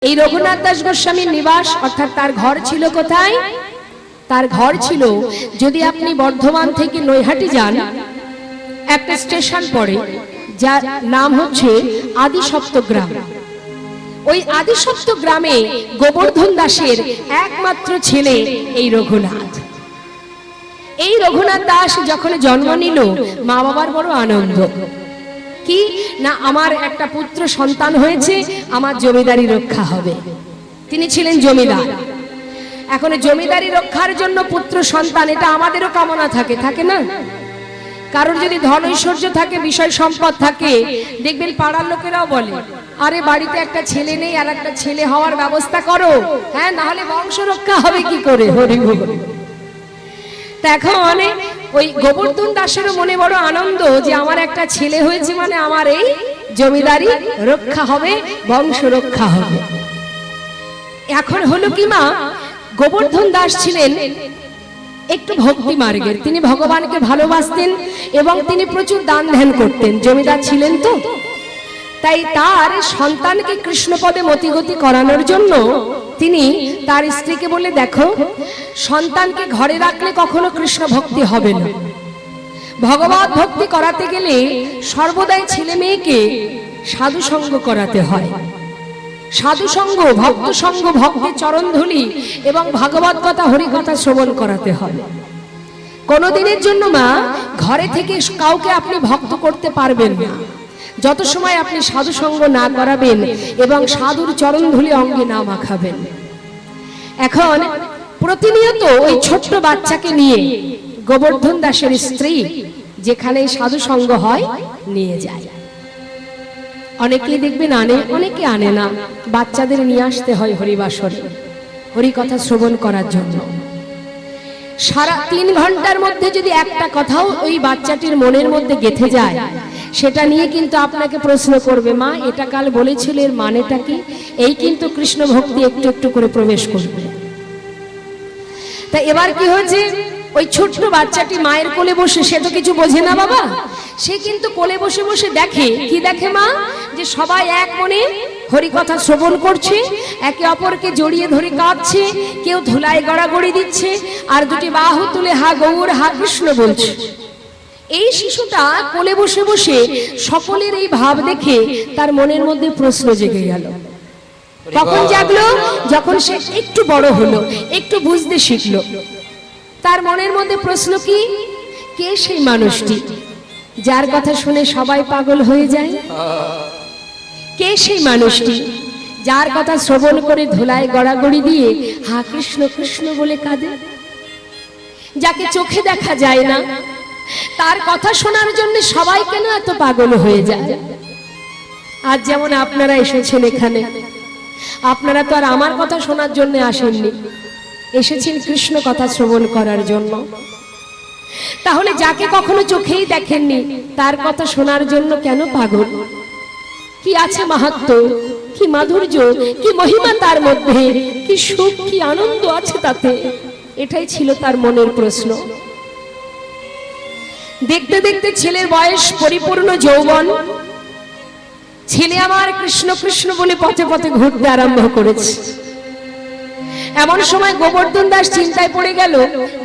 এই রঘুনাথ দাস গোস্বামীর নিবাস অর্থাৎ তার ঘর ছিল কোথায়? তার ঘর ছিল, যদি আপনি বর্ধমান থেকে নৈহাটি যান, একটা স্টেশন পড়ে যার নাম হচ্ছে আদিসপ্তগ্রাম। ওই আদিসপ্তগ্রামে গোবর্ধন দাসের একমাত্র ছেলে এই রঘুনাথ। এই রঘুনাথ দাস যখন জন্ম নিল, মা বাবার বড় আনন্দ। কি না, আমার একটা পুত্র সন্তান হয়েছে, আমার জমিদারি রক্ষা হবে। তিনি ছিলেন জমিদার। এখন জমিদারি রক্ষার জন্য পুত্র সন্তান, এটা আমাদেরও কামনা থাকে, থাকে না? কারণ যদি ধন ঐশ্বর্য থাকে, বিষয় সম্পদ থাকে, দেখবেন পাড়ার লোকেরাও বলে, আরে বাড়িতে একটা ছেলে নেই, আর একটা ছেলে হওয়ার ব্যবস্থা করো, হ্যাঁ, না হলে বংশ রক্ষা হবে কি করে? হরি বল। এখন ওই গোবর্ধন দাসেরও মনে বড় আনন্দ যে আমার একটা ছেলে হয়েছে, মানে আমার এই জমিদারি রক্ষা হবে, বংশ রক্ষা হবে। এখন হলো কি মা, গোবর্ধন দাস ছিলেন একটু ভক্তি মার্গের। তিনি ভগবানকে ভালোবাসতেন এবং তিনি প্রচুর দান ধ্যান করতেন, জমিদার ছিলেন তো। তাই তার সন্তানকে কৃষ্ণপদে মতিগতি করানোর জন্য তিনি তার স্ত্রীকে বলে, দেখো, সন্তানকে ঘরে রাখলে কখনো কৃষ্ণ ভক্তি হবে না। ভগবত ভক্তি করাতে গেলে সর্বদাই ছেলে মেয়েকে সাধু সঙ্গ করাতে হয়। সাধু সঙ্গ, ভক্ত সঙ্গ, ভক্তের চরণধূলি এবং ভাগবত কথা, হরিকথা শ্রবণ করাতে হয়। কোনদিনের জন্য মা ঘরে থেকে কাউকে আপনি ভক্ত করতে পারবেন না যত সময় আপনি সাধু সঙ্গ না করাবেন এবং সাধুর চরণধূলি অঙ্গে না মাখাবেন। এখন প্রতিনিয়ত ওই ছোট্ট বাচ্চাকে নিয়ে গোবর্ধন দাসের স্ত্রী যেখানে সাধু সঙ্গ হয় নিয়ে যায়। অনেকেই দেখবেন আনে, অনেকে আনে না। বাচ্চাদের নিয়ে আসতে হয় হরিবাসরে, হরিকথা শ্রবণ করার জন্য। সারা 3 ঘন্টার মধ্যে যদি একটা কথাও ওই বাচ্চাটির মনের মধ্যে গেঁথে যায়, সেটা নিয়ে কিন্তু আপনাকে প্রশ্ন করবে, মা এটা কাল বলেছিল, এর মানেটা কি? এই কিন্তু কৃষ্ণ ভক্তি একটু একটু করে প্রবেশ করবে। তা এবার কি হয়েছে, ওই ছোট্ট বাচ্চাটি মায়ের কোলে বসে, সে তো কিছু বোঝে না বাবা, সে কিন্তু কোলে বসে বসে দেখে, কি দেখে মা, যে সবাই এক মনে হরিকথা শ্রবণ করছে, একে অপরকে জড়িয়ে ধরে কাঁদছে, কেউ ধুলায় গড়াগড়ি দিচ্ছে, আর দুটি বাহু তুলে হা গৌর হা কৃষ্ণ বলছে। এই শিশুটা কোলে বসে বসে সকলের এই ভাব দেখে তার মনের মধ্যে প্রশ্ন জেগে গেল। কখন জাগলো? যখন সে একটু বড় হলো, একটু বুঝতে শিখলো। তার মনের মধ্যে প্রশ্ন কি, কে সেই মানুষটি যার কথা শুনে সবাই পাগল হয়ে যায়? কে সেই মানুষটি যার কথা শ্রবণ করে ধুলায় গড়াগড়ি দিয়ে হা কৃষ্ণ কৃষ্ণ বলে কাঁদে? যাকে চোখে দেখা যায় না, তার কথা শোনার জন্য সবাই কেন এত পাগল হয়ে যায়? আজ যেমন আপনারা এসেছেন এখানে, আপনারা তো আর আমার কথা শোনার জন্য আসেননি, এসেছেন কৃষ্ণ কথা শ্রবণ করার জন্য। তাহলে যাকে কখনো চোখেই দেখেননি, তার কথা শোনার জন্য কেন পাগল? কি আছে মাহাত্ম্য, কি মাধুর্য, কি মহিমা তার মধ্যে, কি সুখ, কি আনন্দ আছে তাতে? এটাই ছিল তার মনের প্রশ্ন। দেখতে দেখতে ছেলের বয়স পরিপূর্ণ যৌবন। ছেলে আমার কৃষ্ণ কৃষ্ণ বলে পথে পথে ঘুরতে আরম্ভ করেছে। এমন সময় গোবর্ধন দাস চিন্তায় পড়ে গেল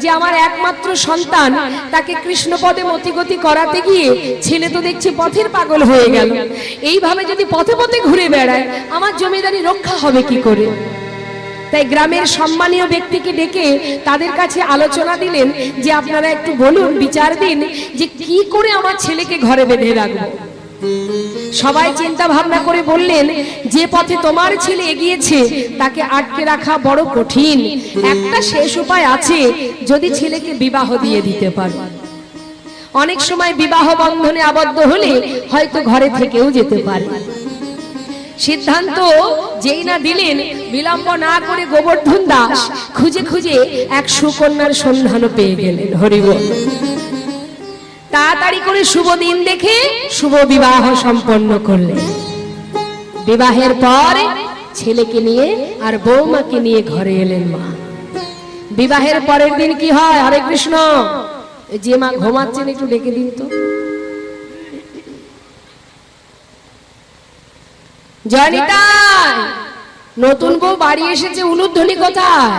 যে আমার একমাত্র সন্তান, তাকে কৃষ্ণ পদে মতিগতি করাতে গিয়ে ছেলে তো দেখছি পথের পাগল হয়ে গেল। এইভাবে যদি পথে পথে ঘুরে বেড়ায়, আমার জমিদারি রক্ষা হবে কি করে? তাই গ্রামের সম্মানীয় ব্যক্তিকে ডেকে তাদের কাছে আলোচনা দিলেন যে আপনারা একটু বলুন, বিচার দিন যে কি করে আমার ছেলেকে ঘরে বেঁধে রাখবো। সবাই চিন্তা ভাবনা করে বললেন, যে পথে তোমার ছেলে এগিয়েছে তাকে আটকে রাখা বড় কঠিন। একটা শেষ উপায় আছে, যদি ছেলেকে বিবাহ দিয়ে দিতে পারো। অনেক সময় বিবাহ বন্ধনে আবদ্ধ হলে হয়তো ঘরে থেকেও যেতে পারে। সিদ্ধান্ত যেই না দিলেন, বিলম্ব না করে গোবর্ধন দাস খুঁজে খুঁজে এক সুকন্যার সন্ধানও পেয়ে গেলেন। হরি বল। তাড়াতাড়ি করে শুভ দিন দেখে শুভ বিবাহ সম্পন্ন করলেন। বিবাহের পর ছেলেকে নিয়ে আর বৌমাকে নিয়ে ঘরে এলেন মা। বিবাহের পরের দিন কি হয়? হরে কৃষ্ণ। যে মা ঘুমাচ্ছেন একটু ডেকে দিন তো। জয় নিতাই। নতুন বউ বাড়ি এসেছে, উলুধ্বনি কোথায়?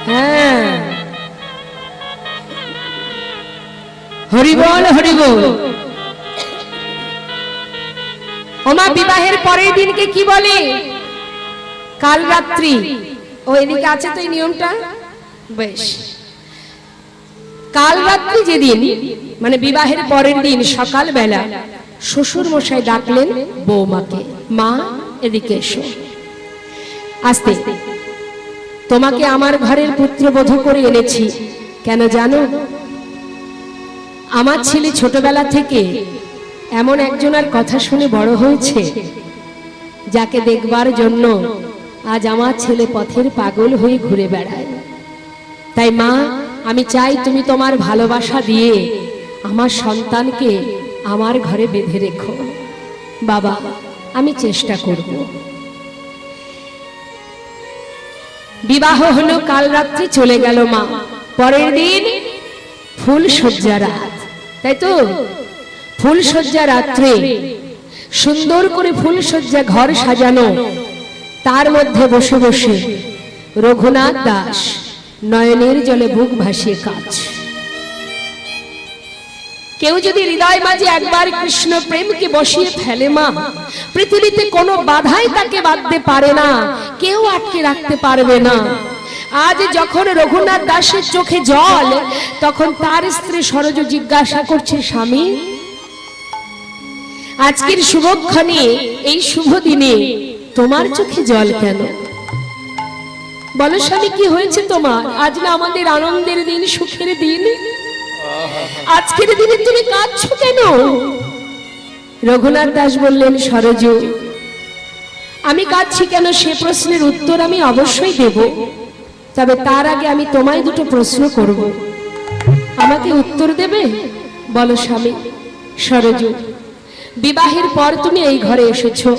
হ্যাঁ, হরিবল হরিবল। ওমা বিবাহের পরের দিনকে কি বলে? কাল রাত্রি। ও এদিকে আছে তো এই নিয়মটা? বেশ। কাল রাত্রি যেদিন মানে বিবাহের পরের দিন সকাল বেলা শ্বশুর মশাই ডাকলেন বৌমাকে, মা এদিকে এসো। আস্তে, তোমাকে আমার ঘরের পুত্রবধূ করে এনেছি। কেন জানো? আমার ছেলে ছোটবেলা থেকে এমন একজনের কথা শুনে বড় হয়েছে, যাকে দেখবার জন্য আজ আমার ছেলে পথের পাগল হয়ে ঘুরে বেড়ায়। তাই মা, আমি চাই তুমি তোমার ভালোবাসা দিয়ে আমার সন্তানকে আমার ঘরে বেঁধে রেখো। বাবা, আমি চেষ্টা করব। বিবাহ হলো, কাল রাত্রি চলে গেল মা। পরের দিন ফুল সজ্জা রাত, তাই তো? ফুল সজ্জা রাত্রে সুন্দর করে ফুল সজ্জা ঘর সাজানো, তার মধ্যে বসে বসে রঘুনাথ দাস নয়নের জলে বুক ভাসিয়ে কাজ। কেউ যদি হৃদয় মাঝে একবার কৃষ্ণ প্রেমকে বসিয়ে ফেলে মা, পৃথিবীতে কোনো বাধাই তাকে বাঁধতে পারে না, কেউ আটকে রাখতে পারবে না। আজ যখন রঘুনাথ দাসের চোখে জল, তখন তার স্ত্রী সরজ জিজ্ঞাসা করছে, স্বামী আজকের শুভক্ষণে এই শুভ দিনে তোমার চোখে জল কেন? বলো স্বামী, কি হয়েছে তোমার? আজ না আমাদের আনন্দের দিন, সুখের দিন, আজকের দিনে তুমি কাঁদছো কেন? রঘুনাথ দাস বললেন, সরজু, আমি কাঁদছি কেন সে প্রশ্নের উত্তর আমি অবশ্যই দেব, তবে তার আগে আমি তোমায় দুটো প্রশ্ন করব, আমাকে উত্তর দেবে? বলো স্বামী। সরজু, বিবাহের পর তুমি এই ঘরে এসেছো,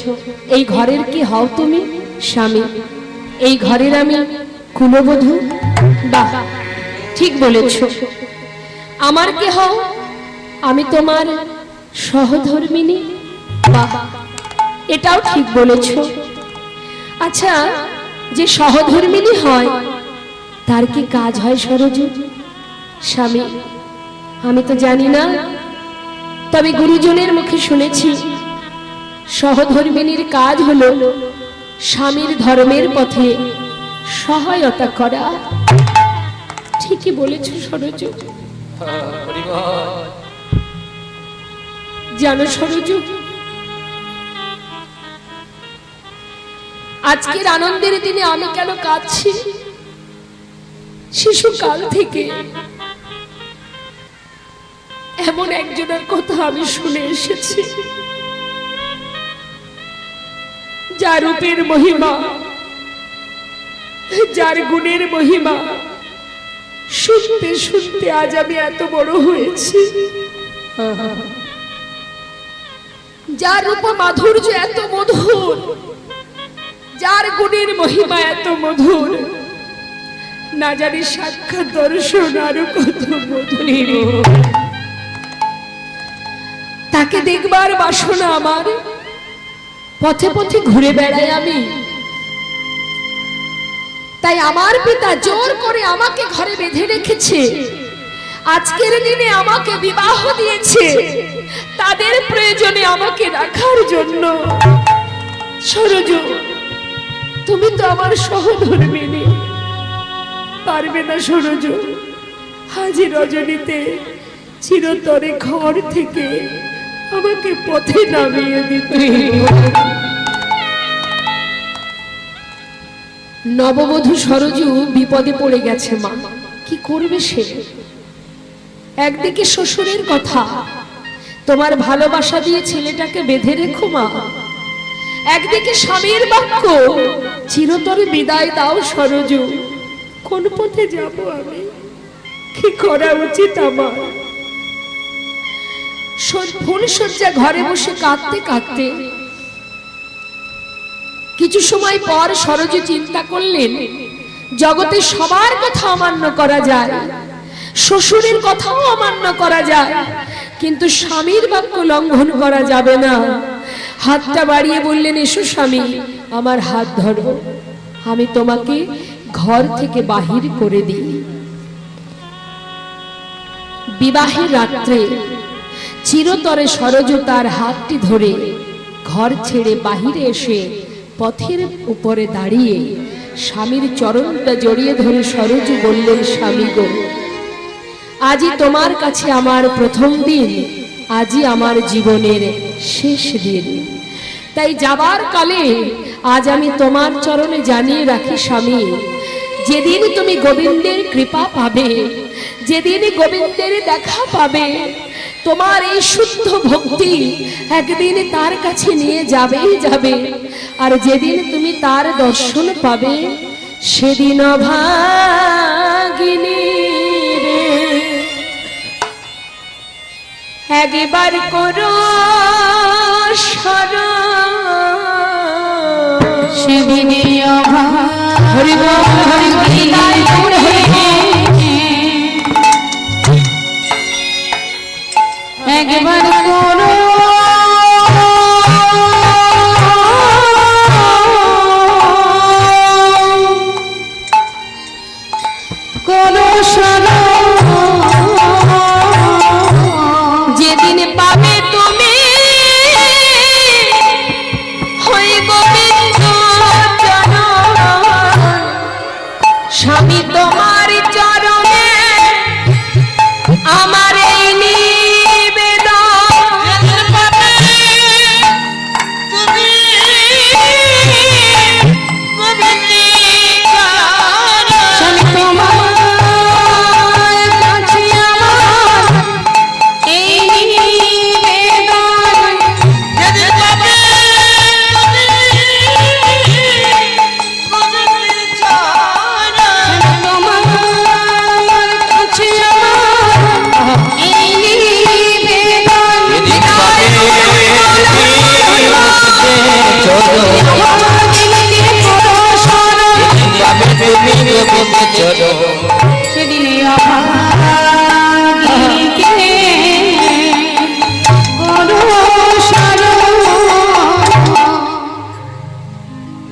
এই ঘরের কি হও তুমি? স্বামী, এই ঘরের আমি কুলবধূ। বাহ, ঠিক বলেছ। আমার কে হও? আমি তোমার সহধর্মিনী। বাহ, এটাও ঠিক বলেছ। আচ্ছা, যে সহধর্মিনী হয় তার কি কাজ হয় সরজু? স্বামী, আমি তো জানি না, তবে গুরুজনের মুখে শুনেছি সহধর্মিনীর কাজ হলো স্বামীর ধর্মের পথে সহায়তা করা। ঠিকই বলেছ সরজু। জানো সরজু, আজকের আনন্দের দিনে আমি কেন কাঁদছি? শিশুকাল থেকে এমন একজনের কথা আমি শুনে এসেছি, যার রূপের মহিমা, যার গুণের মহিমা শুনতে শুনতে আজ আমি এত বড় হয়েছি, যার রূপ মাধুর্য এত মধুর, যার গুণের মহিমা এত মধুর, না জানি সাক্ষাৎ দর্শন আরো কত মধুর। তাকে দেখবার বাসনা আমার, পথে পথে ঘুরে বেড়াই আমি। তাই আমার পিতা জোর করে আমাকে ঘরে বেঁধে রেখেছে, আজকের দিনে আমাকে বিবাহ দিয়েছে তাদের প্রয়োজনে আমাকে রাখার জন্য। সরজু, তুমি তো আমার সহধর্মিনী, পারবে না সরজু হাজি রজনীতে চিরতরে ঘর থেকে আমাকে পথে নামিয়ে দিতে? নববধূ সরজু বিপদে পড়ে গেছে মা, কি করবে সে? একদিকে শ্বশুরের কথা, তোমার ভালোবাসা দিয়ে ছেলেটাকে বেঁধে রেখো মা, একদিকে স্বামীর বাক্য, চিরতরে বিদায় দাও সরজু। কোন পথে যাব আমি? কি করা উচিত আমার? ফুল সজ্জা ঘরে বসে কাঁদতে কাঁদতে কিছু সময় পর সরজু চিন্তা করলেন, জগতে সবার কথা অমান্য করা যায়, শ্বশুরের কথাও অমান্য করা যায়, কিন্তু স্বামীর বাক্য লঙ্ঘন করা যাবে না। হাতটা বাড়িয়ে বললেন, এসো স্বামী, আমার হাত ধরো, আমি তোমাকে ঘর থেকে বাহির করে দিই। বিবাহের রাত্রে চিরতরে সরজ তার হাতটি ধরে ঘর ছেড়ে বাহিরে এসে পথের উপরে দাঁড়িয়ে স্বামীর চরণটা জড়িয়ে ধরে সরজ বললেন, স্বামী গো, আজই তোমার কাছে আমার প্রথম দিন, আজই আমার জীবনের শেষ দিন। তাই যাবার কালে আজ আমি তোমার চরণে জানিয়ে রাখি স্বামী, যেদিন তুমি গোবিন্দের কৃপা পাবে, যেদিন গোবিন্দের দেখা পাবে, তোমার এই শুদ্ধ ভক্তি একদিন তার কাছে নিয়ে যাবেই যাবে। আর যেদিন তুমি তার দর্শন পাবে, সেদিন ভাগিনী রে একবার করো সেদিনে হরি বল হরি বল একবার করো যেদিন পাবে তুমি হয়ে গোবিন্দ চরণ, স্বামী তোমার চরণে আমার এই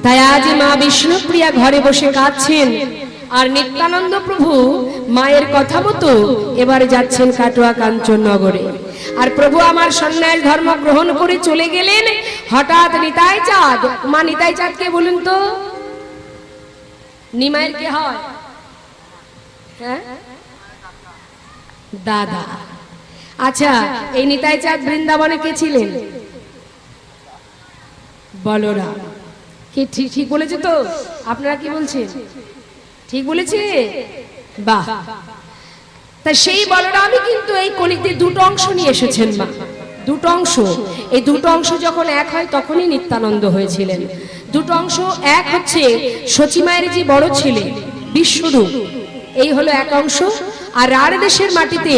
তাই আজ মা বিষ্ণুপ্রিয়া ঘরে বসে কাঁদছেন, আর নিত্যানন্দ প্রভু মায়ের কথা মতো এবারে যাচ্ছেন কাটোয়া কাঞ্চননগরে। আর প্রভু আমার সন্ন্যাস ধর্ম গ্রহণ করে চলে গেলেন। হঠাৎ নিতাই চাঁদ, মা নিতাই চাঁদকে বলুন তো, নিমাইয়ের কে হয়? হ্যাঁ, দাদা। আচ্ছা, এই নিতাই চাঁদ বৃন্দাবনে কে ছিলেন? বলরাম। কি ঠিক বলেছে তো? আপনারা কি বলছেন? ঠিক বলেছে? বাহ। তা সেই বলরামই কিন্তু এই কলিতে দুটো অংশ নিয়ে এসেছেন মা, দুটো অংশ। এই দুটো অংশ যখন এক হয় তখনই নিত্যানন্দ হয়েছিলেন। দুটো অংশ, এক হচ্ছে সচিমায়ের যে বড় ছেলে বিশ্বরূপ, এই হলো এক অংশ। আর রাঢ় দেশের মাটিতে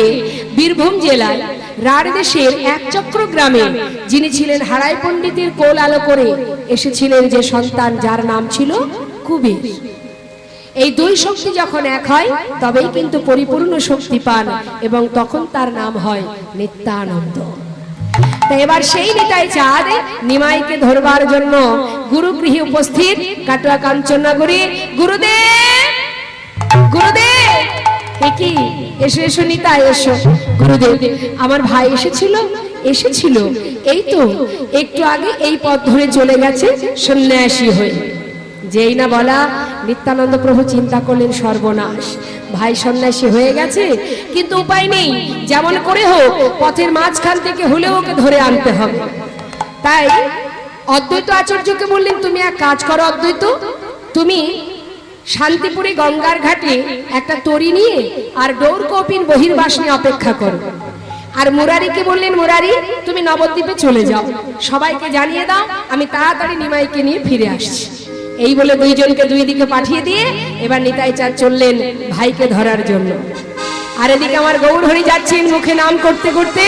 বীরভূম জেলায় রাঢ় দেশের একচক্র গ্রামে যিনি ছিলেন হারাই পণ্ডিতের কোল আলো করে এসেছিলেন যে সন্তান, যার নাম ছিল কুবের। এই দুই শক্তি যখন এক হয় তবেই কিন্তু পরিপূর্ণ শক্তি পান, এবং তখন তার নাম হয় নিত্যানন্দ। তো এবার সেই নিতাই চাঁদ নিমাইকে ধরবার জন্য গুরুগৃহে উপস্থিত কাটোয়া কাঞ্চননগরে। গুরুদেব, গুরুদেব, কি এসো এসো নিতাই এসো। গুরুদেব, আমার ভাই এসেছিল, এই তো একটু আগে এই পথ ধরে চলে গেছে সন্ন্যাসী হয়ে। যেই না বলা, নিত্যানন্দ প্রভু চিন্তা করলেন, সর্বনাশ, ভাই সন্ন্যাসী হয়ে গেছে, কিন্তু উপায় নেই, যেমন করে হোক পথের মাঝখান থেকে হলেও ওকে ধরে আনতে হবে। তাই অদ্বৈত আচার্যকে বললেন, তুমি এক কাজ করো অদ্বৈত, তুমি শান্তিপুরে গঙ্গার ঘাটে একটা তরি নিয়ে আর ডোর কপিন বহির্বাস নিয়ে অপেক্ষা করো। আর মুরারিকে বললেন, মুরারি তুমি নবদ্বীপে চলে যাও, সবাইকে জানিয়ে দাও আমি তাড়াতাড়ি নিমাইকে নিয়ে ফিরে আসছি। এই বলে দুইজনকে দুই দিকে পাঠিয়ে দিয়ে এবার নিতাই চাঁদ চললেন ভাইকে ধরার জন্য। আর এদিকে আমার গৌর হরি যাচ্ছেন মুখে নাম করতে করতে,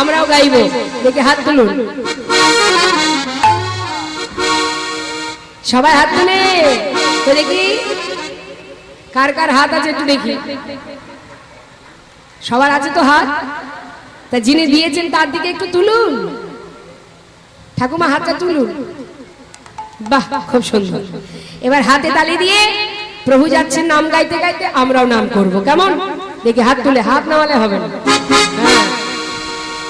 আমরাও গাইব। দেখে হাত তুলুন, সবাই হাত তুলে দেখি কার কার হাত আছে একটু দেখি। সবার আছে তো হাত? তা যিনি দিয়েছেন তার দিকে একটু তুলুন। ঠাকুমা হাতটা তুলুন। বাহ, খুব সুন্দর। এবার হাতে তালি দিয়ে প্রভু যাচ্ছেন নাম গাইতে গাইতে, আমরাও নাম করব। কেমন দেখি? হাত তুলে, হাত নামালে হবে না। হ্যাঁ।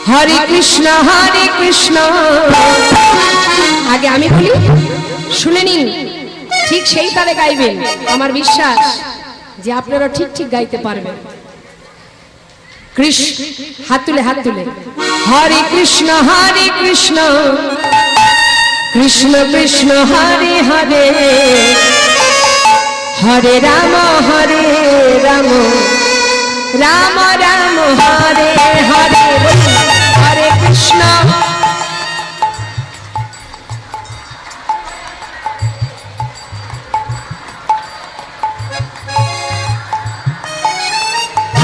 হরে কৃষ্ণ আগে আমি বলি, শুনে নিন, ঠিক সেই তালে গাইবেন। আমার বিশ্বাস যে আপনারা ঠিক ঠিক গাইতে পারবেন। কৃষ্ণ, হাত তুলে, হাত তুলে। হরে কৃষ্ণ কৃষ্ণ কৃষ্ণ হরে হরে, হরে রাম রাম রাম হরে হরে, হরে কৃষ্ণ।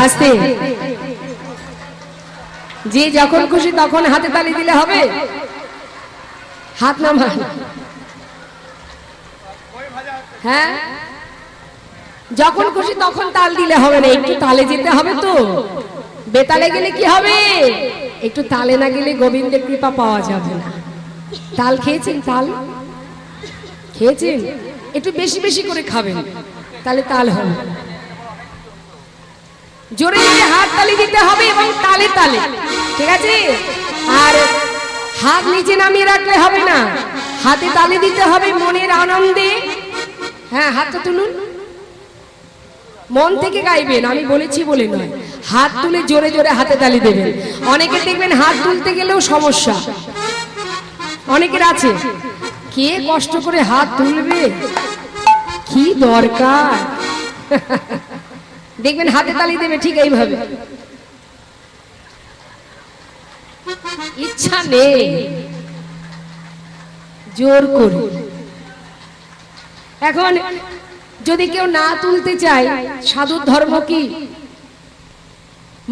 আস্তে, যে যখন খুশি তখন হাতে তালি দিলে হবে, হাত নামান। হ্যাঁ, যখন খুশি তখন তাল দিলে হবে না, একটু তালে যেতে হবে তো। বেতালে গেলে কি হবে? একটু তালে না গেলে গোবিন্দের কৃপা পাওয়া যাবে না। তাল খেয়েছেন? তাল খেয়েছেন? একটু বেশি বেশি করে খাবেন, তাহলে তাল হবে। জোরে জোরে হাত তালি দিতে হবে এবং তালে তালে, ঠিক আছে? আর হাত নিচে নামিয়ে রাখলে হবে না, হাতে তালি দিতে হবে মনের আনন্দে। হ্যাঁ, হাতটা তুলুন, মন থেকে গাইবেন, আমি বলেছি বলে নয়। হাত তুলে জোরে জোরে হাতে তালি দেবেন। অনেকে দেখবেন হাত তুলতে গেলেও সমস্যা, অনেকের আছে। কে কষ্ট করে হাত তুলবে, কি দরকার? দেখবেন হাতে তালি দেবে ঠিক এইভাবে, ইচ্ছা নেই, জোর করে। এখন যদি কেউ না তুলতে চায়, সাধুর ধর্ম কি?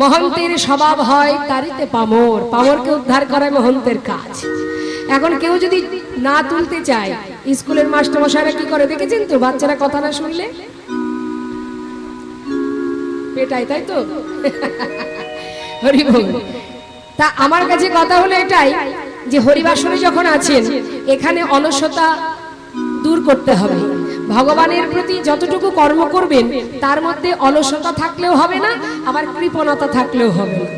মহন্তের স্বভাব হয় তারিতে পামর, পামরকে উদ্ধার করায় মহন্তের কাজ। এখন কেউ যদি না তুলতে চায়, স্কুলের মাস্টারমশাইরা কি করে দেখেছেন তো? বাচ্চারা কথা না শুনলে পেটায়, তাই তো? হরিবল। তা আমার কাছে কথা হলো এটাই যে হরিবাসনে যখন আছেন, এখানে অলসতা দূর করতে হবে। ভগবানের প্রতি যতটুকু কর্ম করবেন তার মধ্যে অলসতা থাকলেও হবে না, আবার কৃপণতা থাকলেও হবে না।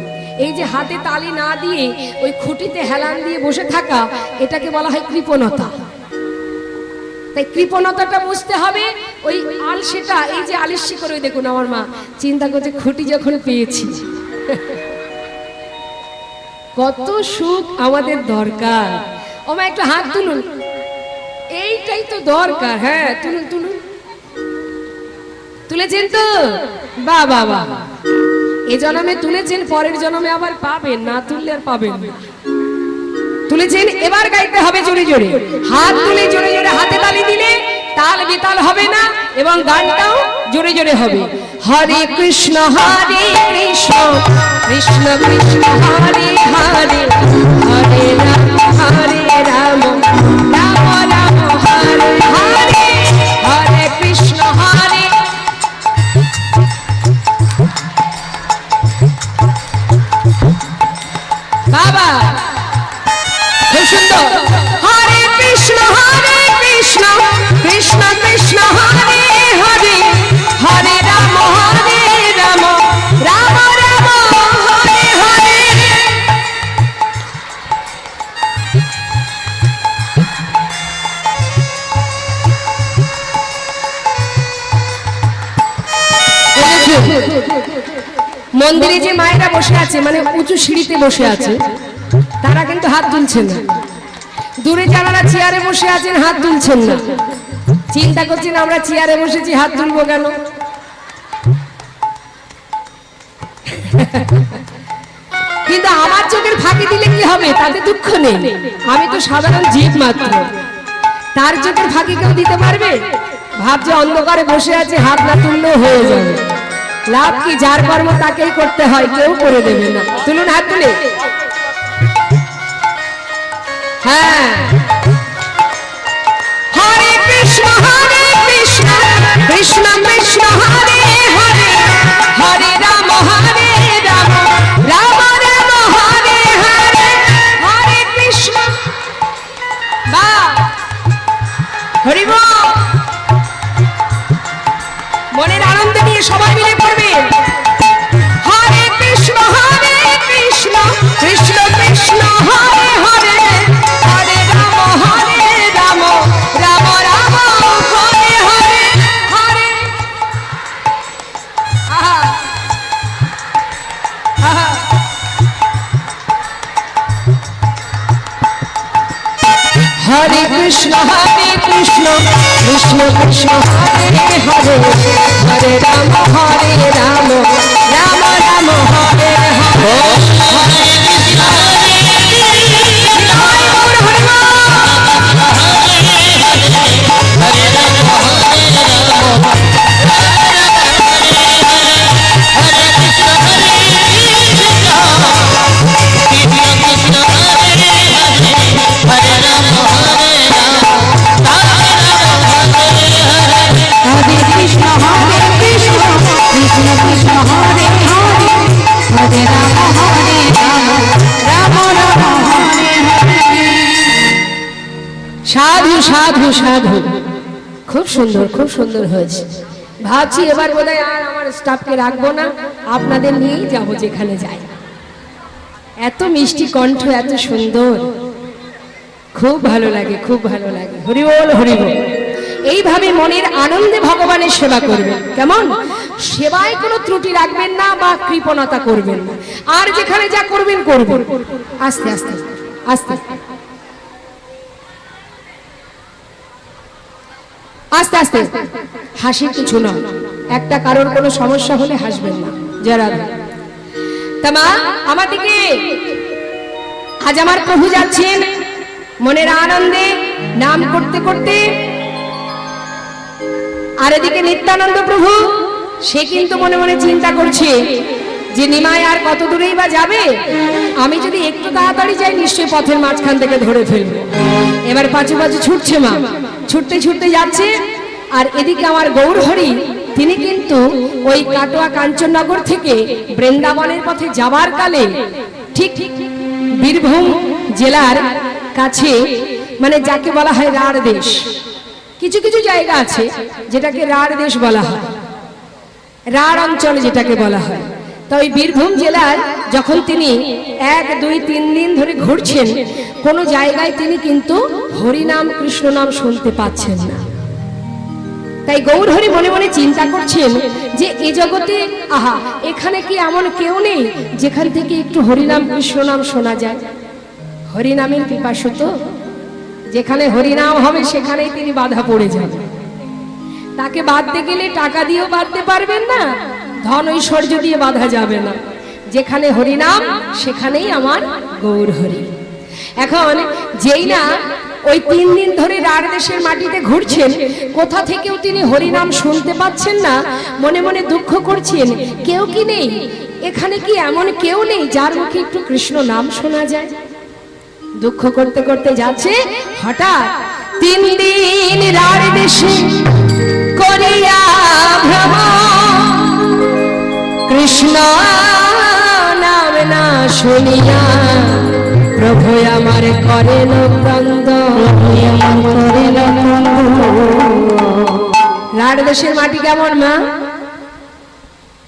এই যে হাতে তালি না দিয়ে ওই খুঁটিতে হেলান দিয়ে বসে থাকা, এটাকে বলা হয় কৃপণতা। তাই কৃপণতাটা বুঝতে হবে। ওই আলসেটা, এই যে আলিস্যি করে, দেখুন আমার মা চিন্তা করছে খুঁটি যখন পেয়েছি, কত সুখ আমাদের দরকার। ও মা, একটু হাত তুলুন, এইটাই তো দরকার। হ্যাঁ, তুলুন তুলুন। তুলেছেন তো? বাহ বাহ বাহ। এ জন্মে তুলেছেন, পরের জন্মে আবার পাবেন, না তুললে আর পাবেন না। তুলেছেন, এবার গাইতে হবে জোরে জোরে। হাত তুলে জোরে জোরে হাতে তালি দিলে তাল বেতাল হবে না এবং গানটাও জোরে জোরে হবে। হরে কৃষ্ণ কৃষ্ণ কৃষ্ণ হরে হরে, হরে রাম রাম রাম হরে হরে, হরে কৃষ্ণ হরে। বাবা, খুব সুন্দর। হরে কৃষ্ণ কৃষ্ণ কৃষ্ণ হরে হরে, হরে রাম রাম রাম হরে হরে। মন্দিরে যে মায়েরা বসে আছে, মানে উঁচু সিঁড়িতে বসে আছে, তারা কিন্তু হাত তুলছেন না। দূরে যারা চেয়ারে বসে আছেন হাত তুলছেন না। চিন্তা করছেন আমরা চেয়ারে বসেছি, হাত তুলবো কেন? কিন্তু আমার চোখের ফাঁকি দিলে কি হবে, তাতে দুঃখ নেই। আমি তো সাধারণ জীব মাত্র, তার চোখের ফাঁকি কেউ দিতে পারবে? ভাবছে অন্ধকারে বসে আছে, হাত না তুললেও হয়ে যাবে। লাভ কি? যার কর্ম তাকেই করতে হয়, কেউ করে দেবে না। তুলুন হাত তুলে। হ্যাঁ, হরে কৃষ্ণ কৃষ্ণ কৃষ্ণ হরে হরে, হরে রাম রাম রাম রাম হরে হরে, হরে কৃষ্ণ বা হরি বল। মনের আনন্দ নিয়ে সবাই মিলে করবে হরে কৃষ্ণ কৃষ্ণ কৃষ্ণ হরে হরে হরে রাম রাম রাম হরে হরে হরে। আহা আহা হরে কৃষ্ণ কৃষ্ণ কৃষ্ণ হরে হরে হরে রাম রাম রাম হরে হরে হরে কৃষ্ণ সাধু সাধু সাধু। খুব সুন্দর হয়েছে। ভাবছি এবার বোধহয় আর আমার স্টাফকে রাখবো না, আপনাদের নিয়েই যাব যেখানে যাই। এত মিষ্টি কণ্ঠ, এত সুন্দর, খুব ভালো লাগে, খুব ভালো লাগে। হরি বল হরি বল। এইভাবে মনের আনন্দে ভগবানের সেবা করবেন। কেমন? সেবায় কোনো ত্রুটি রাখবেন না বা কৃপণতা করবেন না। আর যেখানে যা করবেন করবেন আস্তে আস্তে আস্তে আস্তে আস্তে। হাসির কিছু না, একটা কারোর কোনো সমস্যা হলে হাসবেন না। যারা তা মা আমার দিকে আজ আমার প্রভু যাচ্ছেন মনের আনন্দে নাম করতে করতে, আর এদিকে নিত্যানন্দ প্রভু সে কিন্তু মনে মনে চিন্তা করছে যে নিমাই আর কত দূরেই বা যাবে, আমি যদি একটু তাড়াতাড়ি যাই নিশ্চয়ই পথের মাঝখান থেকে ধরে ফেলবো। এবার পাঁচু পাঁচু ছুটছে মা, ছুটতে ছুটতে যাচ্ছে। আর এদিকে আমার গৌরহরি তিনি কিন্তু ওই কাটোয়া কাঞ্চননগর থেকে বৃন্দাবনের পথে যাবার কালে ঠিক বীরভূম জেলার কাছে, মানে যাকে বলা হয় রাঢ় দেশ, কিছু কিছু জায়গা আছে যেটাকে রাঢ় দেশ বলা হয়, রাঢ় অঞ্চল যেটাকে বলা হয়। তো ওই বীরভূম জেলার যখন তিনি 1, 2, 3 দিন ধরে ঘুরছেন, কোনো জায়গায় তিনি কিন্তু হরিনাম কৃষ্ণ নাম শুনতে পাচ্ছেন না। তাই গৌরহরি মনে মনে চিন্তা করছেন যে এ জগতে আহা এখানে কি এমন কেউ নেই যেখান থেকে একটু হরিনাম কৃষ্ণ নাম শোনা যায়। হরিনামের পিপাসু তো, যেখানে হরিনাম হবে সেখানেই তিনি বাধা পড়ে যাবেন। তাকে বাঁধতে গেলে টাকা দিয়েও বাঁধতে পারবেন না, ধন ঐশ্বর্য দিয়ে বাঁধা যাবে না। যেখানে হরিনাম সেখানেই আমার গৌরহরি। এখন যেই না ওই 3 দিন ধরে রাঢ় দেশের মাটিতে ঘুরছেন, কোথা থেকেও তিনি হরিনাম শুনতে পাচ্ছেন না। মনে মনে দুঃখ করছেন, কেউ কি নেই এখানে, কি এমন কেউ নেই যার মুখে একটু কৃষ্ণ নাম শোনা যায়। দুঃখ করতে করতে যাচ্ছে, হঠাৎ 3 দিন রাঢ় দেশে করিয়া ভ্রমণ, কৃষ্ণ নাম না শুনিয়া প্রভু আমার করেন ক্রন্দন। রাঢ় দেশের মাটি কেমন মা?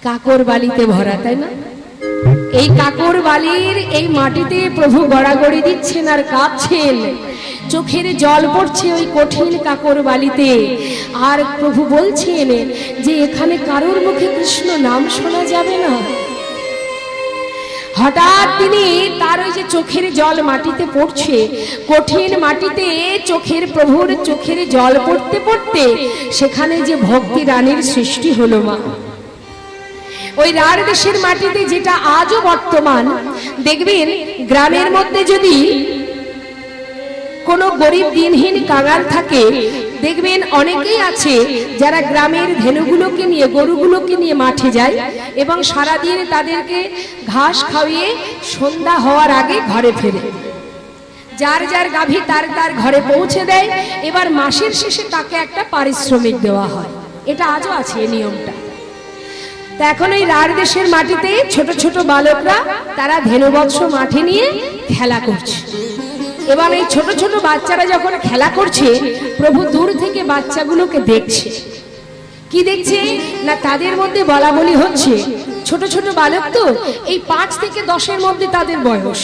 কাকর বালিতে ভরা, তাই না? এই কাকর বালির এই মাটিতে প্রভু গড়াগড়ি দিচ্ছেন আর কাঁদছেন, চোখের জল পড়ছে ওই কঠিন কাকর বালিতে। আর প্রভু বলছেন যে এখানে কারোর মুখে কৃষ্ণ নাম শোনা যাবে না। হঠাৎ তিনি তার ওই যে চোখের জল মাটিতে পড়ছে, কঠিন মাটিতে চোখের প্রভুর চোখের জল পড়তে পড়তে সেখানে যে ভক্তি রানীর সৃষ্টি হলো মা। ওই রাঢ় দেশের মাটিতে যেটা আজও বর্তমান, দেখবেন গ্রামের মধ্যে যদি কোনো গরিব দিনহীন কাঙাল থাকে, দেখবেন অনেকেই আছে যারা গ্রামের ধেনুগুলোকে নিয়ে, গরুগুলোকে নিয়ে মাঠে যায় এবং সারাদিন তাদেরকে ঘাস খাওয়িয়ে সন্ধ্যা হওয়ার আগে ঘরে ফেরে। যার যার গাভী তার তার ঘরে পৌঁছে দেয়। এবার মাসের শেষে তাকে একটা পারিশ্রমিক দেওয়া হয়। এটা আজও আছে এই নিয়মটা। তা এখন এই রাঢ় দেশের মাটিতে ছোট ছোট বালকরা তারা ধেনুবৎস মাঠে নিয়ে খেলা করছে। এবার এই ছোট ছোট বাচ্চারা যখন খেলা করছে, প্রভু দূর থেকে বাচ্চাগুলোকে দেখছে। কি দেখছে না, তাদের মধ্যে বলা বলি হচ্ছে। ছোট ছোট বালক তো, এই 5 থেকে 10-এর মধ্যে তাদের বয়স।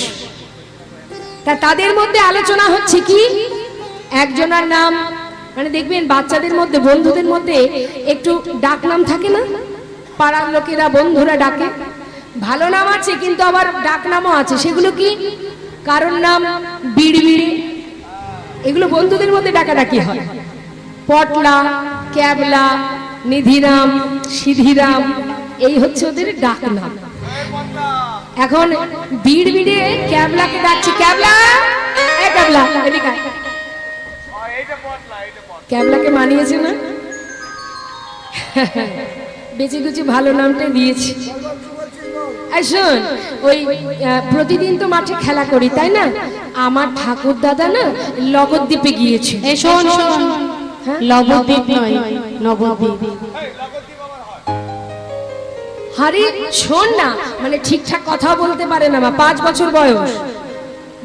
তা তাদের মধ্যে আলোচনা হচ্ছে কি, একজনের নাম, মানে দেখবেন বাচ্চাদের মধ্যে, বন্ধুদের মধ্যে একটু ডাক নাম থাকে না, পাড়ার লোকেরা বন্ধুরা ডাকে, ভালো নাম আছে কিন্তু আবার ডাক নামও আছে। সেগুলো কি, কারোর নাম বিড়বিড়ে, এগুলো বন্ধুদের মধ্যে ডাকাডাকি হয়। পটলা, ক্যাবলা, নিধিরাম, সিধিরাম, এই হচ্ছে ওদের ডাক নাম। এখন বিড়বিড়ে ক্যাবলাকে ডাকছি, ক্যাবলা, এ ক্যাবলা এদিকে আয়। ক্যাবলাকে মানিয়েছে না? বেঁচে গুছি ভালো নামটা দিয়েছি। এই শোন, ওই প্রতিদিন তো মাঠে খেলা করি তাই না, আমার ঠাকুর দাদা না লগদ্বীপে গিয়েছে। এই শোন শোন, নবদ্বীপ নয়, নবদ্বীপ। আরে শোন না, মানে ঠিকঠাক কথা বলতে পারে না, 5 বছর বয়স,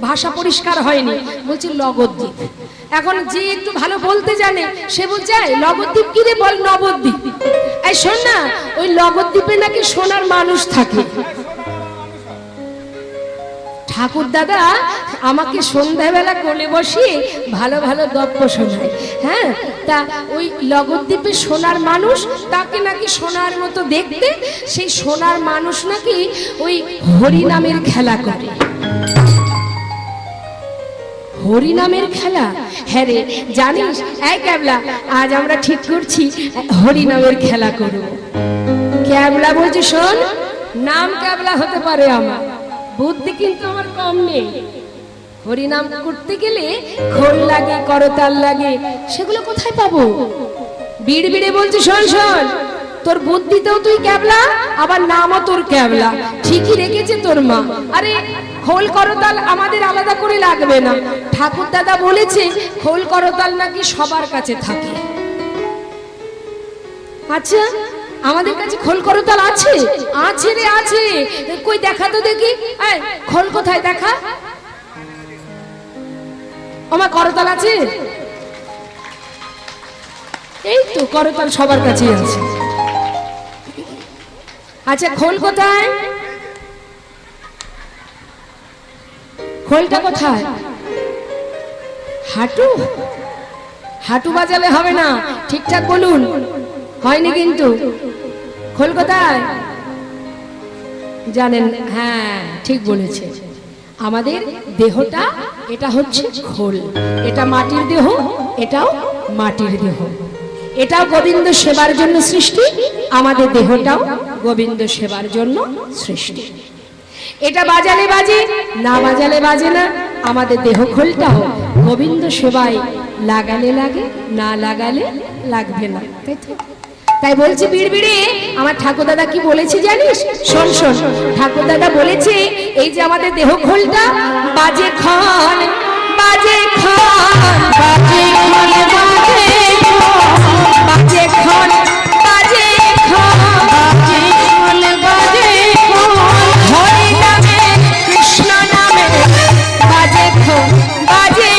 ভাষা পরিষ্কার হয়নি, বলছি লগদ্বীপ। এখন যে একটু ভালো বলতে জানে সে বলছে লগদ্বীপ কি রে, বল নবদ্বীপ। এই শোন না, ওই লগদ্বীপে নাকি সোনার মানুষ থাকে। ঠাকুর দাদা আমাকে সন্ধ্যাবেলা কোলে বসিয়ে ভালো ভালো গল্প শোনায়। হ্যাঁ, তা ওই লগদ্বীপে সোনার মানুষ, তাকে নাকি সোনার মতো দেখতে, সেই সোনার মানুষ নাকি ওই হরিনামের খেলা করে। হরিনামের খেলা? হ্যাঁ রে, জানিস এই ক্যাবলা, আজ আমরা ঠিক করছি হরিনামের খেলা করব। ক্যাবলা বলছে, শোন, নাম ক্যাবলা হতে পারে, আমার বুদ্ধি কিন্তু আমার কম নেই। হরিনাম করতে গেলে খোল লাগে, করতাল লাগে, সেগুলো কোথায় পাবো? বিড়বিড়ে বলছে, শোন শোন, তোর বুদ্ধিতেও তুই ক্যাবলা, আবার নামও তোর ক্যাবলা, ঠিকই রেখেছে তোর মা। আরে খোল করতাল আমাদের আলাদা করে লাগবে না, ঠাকুর দাদা বলেছে খোল করতাল নাকি সবার কাছে থাকে। আচ্ছা, আমাদের কাছে খোল করতাল আছে? আছে রে, আছে। কই দেখা তো দেখি, এই খোল কোথায়, দেখা। আমার করতাল আছে, এই তো করতাল সবার কাছেই আছে। আচ্ছা, খোল কোথায়? খোলটা কোথায়? হাঁটু? হাঁটু বাজালে হবে না, ঠিকঠাক বলুন, হয়নি কিন্তু। খোল কোথায় জানেন? হ্যাঁ, ঠিক বলেছে। আমাদের দেহটা, এটা হচ্ছে খোল, এটা মাটির দেহ, এটাও মাটির দেহ, এটাও গোবিন্দ সেবার জন্য সৃষ্টি, আমাদের দেহটাও গোবিন্দ সেবার জন্য সৃষ্টি। এটা বাজালে বাজে, না বাজালে বাজে না। আমাদের দেহ খোলটাও গোবিন্দ সেবায় লাগালে লাগে, না লাগালে লাগবে না, তাই তো? তাই বলছি বিড়বিড়ে, আমার ঠাকুর দাদা কি বলেছে জানিস? শোন শোন, ঠাকুর দাদা বলেছে এই যে আমাদের দেহ খোলটা বাজে খন, বাজে খন, বাজে খন, বাজে খন, বাজে খন, বাজে খন, বাজে খন, হরি নামে কৃষ্ণ নামে বাজে খন, বাজে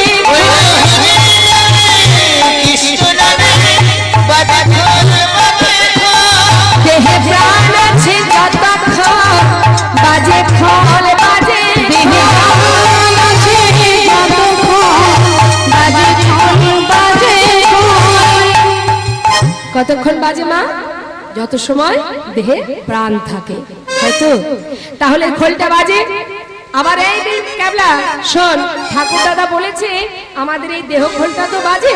কৃষ্ণ নামে বাজে খন, দেহে প্রাণ আছে যতক্ষণ বাজে খোল, বাজে দেহে প্রাণ আছে যতক্ষণ বাজে খোল, বাজে খোল। কতক্ষণ বাজে মা? যত সময় দেহে প্রাণ থাকে, হয়তো। তাহলে খোলটা বাজে। আবার এই ক্যাবলা শোন, ঠাকুর দাদা বলেছে আমাদের এই দেহ খোলটা তো বাজে,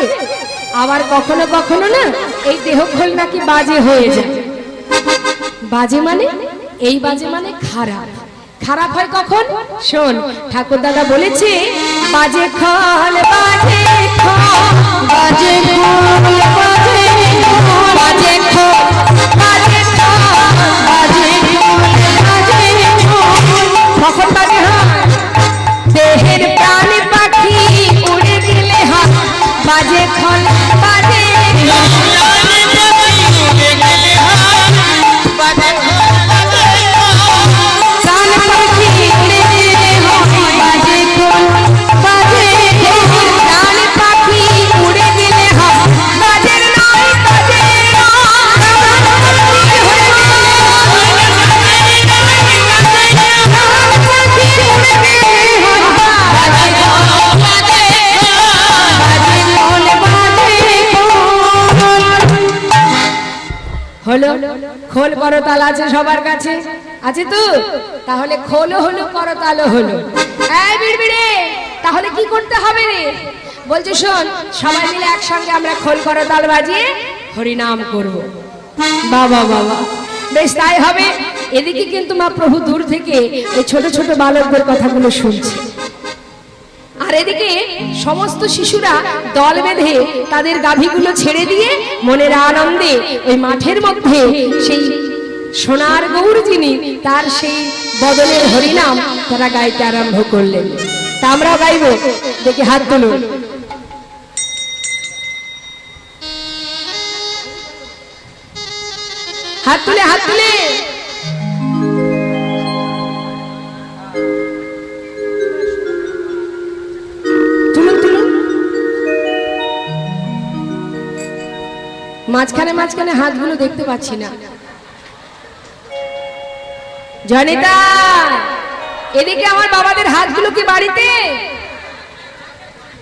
আবার কখনো কখনো না এই দেহ খোল নাকি বাজে হয়ে যায়। বাজে মানে, এই বাজে মানে খারাপ। খারাপ হয় কখন? শোন, ঠাকুর দাদা বলেছে বাজে খোল, বাজে খোল, বাজে খোল, বাজে খোল, বাজে খোল, বাজে খোল, বাজে খোল, বাজে খোল। কখন বাজে হয়? দেহের প্রাণ পাখি উড়ে গেলে হয় বাজে খোল, বাজে প্রাণ পাখি উড়ে গেলে হয় বাজে খোল, বাজে হলো খোল করতাল আছে সবার কাছে, আছে তো? তাহলে খোলও হলো করতালও হলো। এই বিড়বিড়ে, তাহলে কি করতে হবে রে? বলছে শোন, সবাই মিলে একসঙ্গে আমরা খোল করতাল বাজিয়ে হরিনাম করব। বাবা বাবা, বেশ তাই হবে। এদিকে কিন্তু মা প্রভু দূর থেকে এই ছোট ছোট বালকদের কথাগুলো শুনছে, আর এদিকে সমস্ত শিশুরা দল বেঁধে তাদের গাভীগুলো ছেড়ে দিয়ে মনের আনন্দে ওই মাঠের মধ্যে সেই সোনার গৌর যিনি তার সেই বদলের হরিনাম তারা গাইতে আরম্ভ করলেন। তা আমরাও গাইব, দেখি হাত তুলুন। হাত তুলে, হাত তুলে। তুলুন তুলুন। মাঝখানে মাঝখানে হাতগুলো দেখতে পাচ্ছি না। জনিতা, এদিকে আমার বাবাদের হাতগুলো কি বাড়িতে?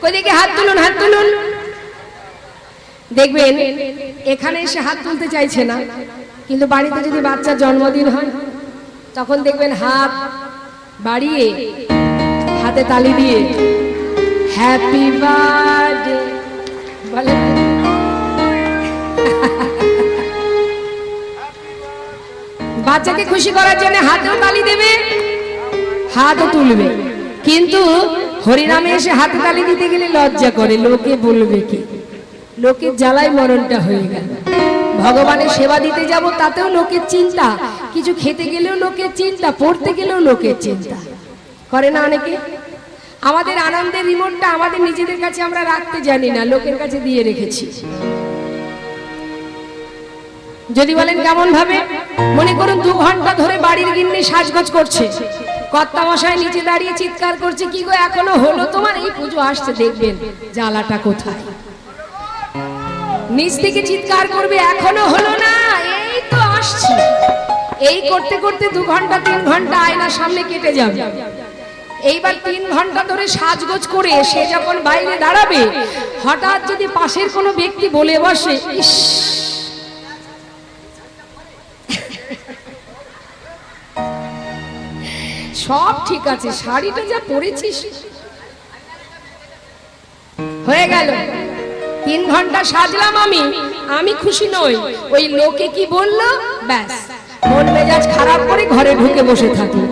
কোদিকে হাত তুলুন, হাত তুলুন। দেখবেন এখানে এসে হাত তুলতে চাইছে না, কিন্তু বাড়িতে যদি বাচ্চার জন্মদিন হয় তখন দেখবেন হাত বাড়িয়ে হাতে তালি দিয়ে হ্যাপি বার্থডে বলে। বাচ্চাকে খুশি করার জন্য হাতেও তালি দেবে, হাতও তুলবে, কিন্তু হরিনামে এসে হাতে তালি দিতে গেলে লজ্জা করে, লোকে বলবে কি, লোকের জ্বালায় মরণটা হয়ে গেল। ভগবানের সেবা দিতে যাব তাতেও লোকের চিন্তা, কিছু খেতে গেলেও লোকের চিন্তা, পড়তে গেলেও লোকের চিন্তা করে না অনেকে। আমাদের আনন্দের রিমোটটা আমাদের নিজেদের কাছে আমরা রাখতে জানি না, লোকের কাছে দিয়ে রেখেছি। যদি বলেন কেমন ভাবে, মনে করুন 2 ঘন্টা ধরে বাড়ির গিন্নি সাজগোজ করছে, কর্তা মশাই নিচে দাঁড়িয়ে চিৎকার করছে, কি গো এখনো হলো তোমার? এই পুজো আসছে, দেখবেন জ্বালাটা কোথায়। নিচ থেকে চিৎকার করবে, এখনো হলো না, এই তো আসছি। এই করতে করতে 2 ঘন্টা 3 ঘন্টা আয়নার সামনে কেটে যাবে। এইবার 3 ঘন্টা ধরে সাজগোজ করে সে যখন বাইরে দাঁড়াবে, হঠাৎ যদি পাশের কোনো ব্যক্তি বলে বসে, ইস সব ঠিক আছে, শাড়িটা যা পরেছিস, হয়ে গেল 3 ঘন্টা সাজলাম, আমি খুশি নই, ওই লোকে কি বললো ব্যাস মন মেজাজ খারাপ করে ঘরে ঢুকে বসে থাকি,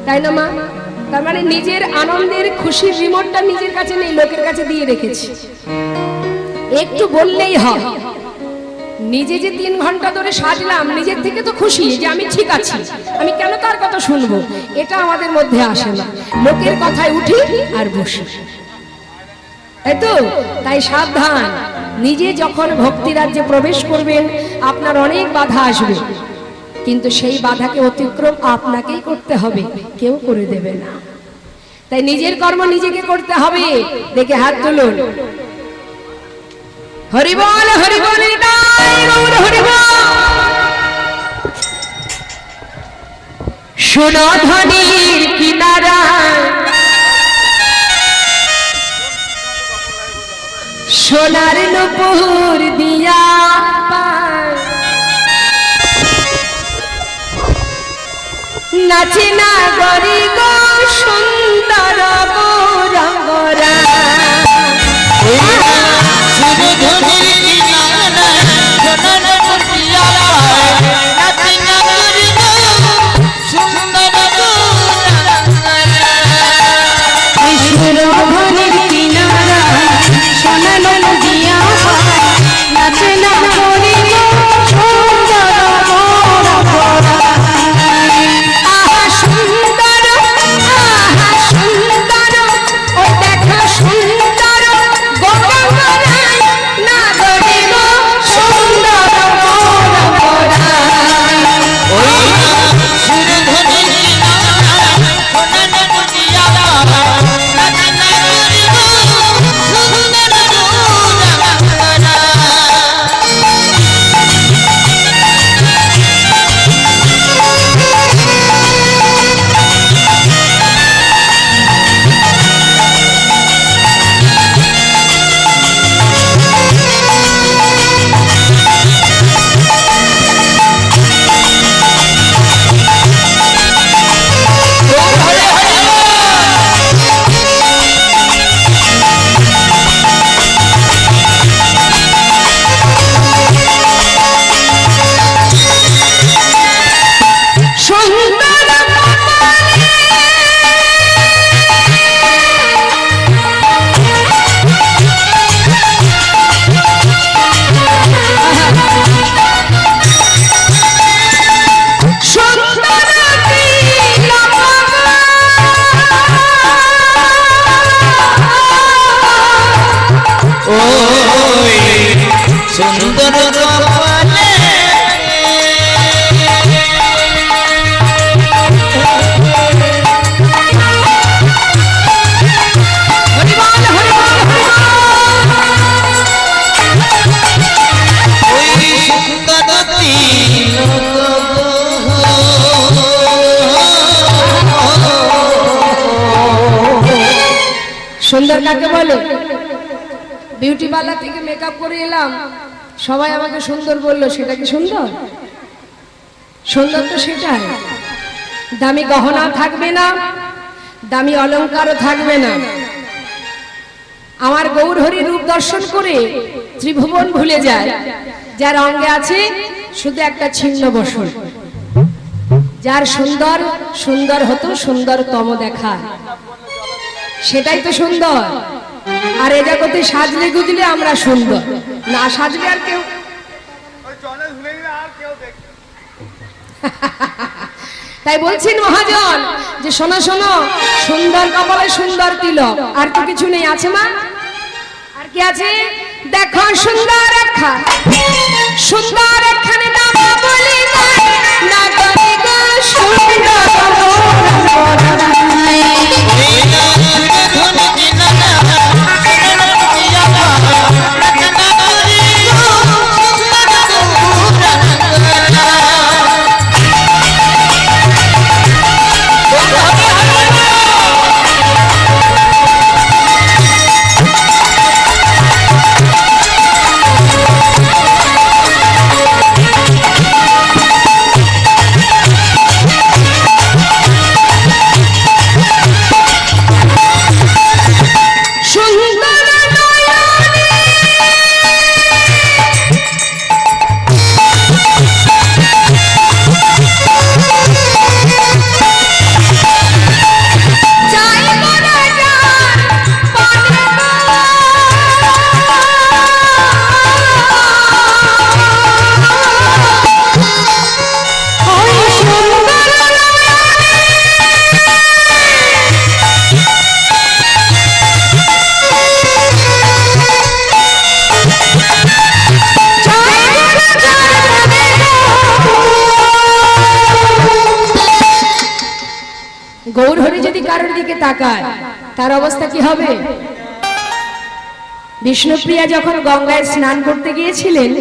তাই না মা? তার মানে নিজের আনন্দের খুশির রিমোটটা নিজের কাছে নেই, লোকের কাছে দিয়ে রেখেছি। একটু বললেই হয়, নিজে যে 3 ঘন্টা ধরে সাজলাম, নিজের থেকে তো খুশি যে আমি ঠিক আছি, আমি কেন তার কথা শুনবো, এটা আমাদের মধ্যে আসে না। লোকের কথায় উঠি আর বসি, তাই তো? তাই সাবধান, নিজে যখন ভক্তি রাজ্যে প্রবেশ করবেন আপনার অনেক বাধা আসবে, কিন্তু সেই বাধাকে অতিক্রম আপনাকেই করতে হবে, কেউ করে দেবে না। তাই নিজের কর্ম নিজেকে করতে হবে। দেখে হাত তুলুন। হরি বল, হরি বল, হরি বল। সোনাধনির কিনারা সোনার নূপুর দিয়া নাচে না গরি গো সুন্দর গৌরঙ্গরা। সুন্দর সুন্দর কপালে ওই সুন্দর সুন্দর কাকে বলে? বিউটি পার্লার থেকে মেকআপ করে এলাম, সবাই আমাকে সুন্দর বললো, সেটা কি সুন্দর? সুন্দর তো সেটাই, দামি গহনা থাকবে না, দামি অলংকারও থাকবে না। আমার গৌরহরি রূপ দর্শন করে ত্রিভুবন ভুলে যায়, যার অঙ্গে আছে শুধু একটা ছিন্ন বসন। যার সুন্দর সুন্দর হতো সুন্দরতম দেখায়, সেটাই তো সুন্দর। আর এ জগতে সাজলে গুজলে আমরা সুন্দর, না সাজলে আর কেউ। তাই বলছেন মহাজন যে শোনো শোনো, সুন্দর কপালে সুন্দর তিলক, আর তো কিছু নেই, আছে মা? আর কি আছে? দেখো সুন্দর রেখা, সুন্দর এখানে নাম বলি না করি গো সুন্দর। গৌরহরি যদি কারোর দিকে তাকায়, তার অবস্থা কি হবে? বিষ্ণুপ্রিয়া যখন গঙ্গায় স্নান করতে গিয়েছিলেন,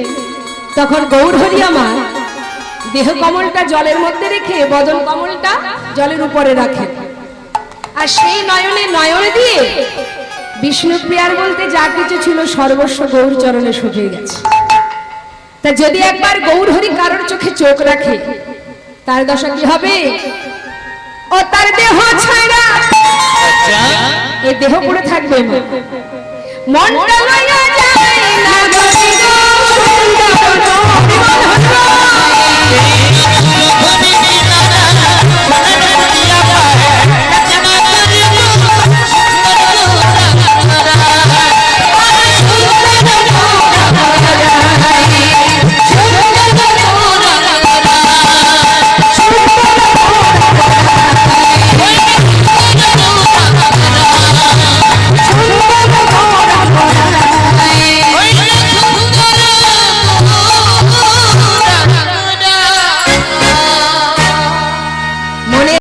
তখন গৌরহরি আমার দেহ কমলটা জলের মধ্যে রেখে বদন কমলটা জলের উপরে রাখে, আর সেই নয়নে নয়ন দিয়ে বিষ্ণুপ্রিয়ার বলতে যা কিছু ছিল সর্বস্ব গৌর চরণে শুকিয়ে গেছে। তা যদি একবার গৌরহরি কারোর চোখে চোখ রাখে, তার দশা কি হবে? ও তার দেহ ছাড়া এ দেহ পড়ে থাকবে, মনটা লইয়া যায় না গো সুন্দর।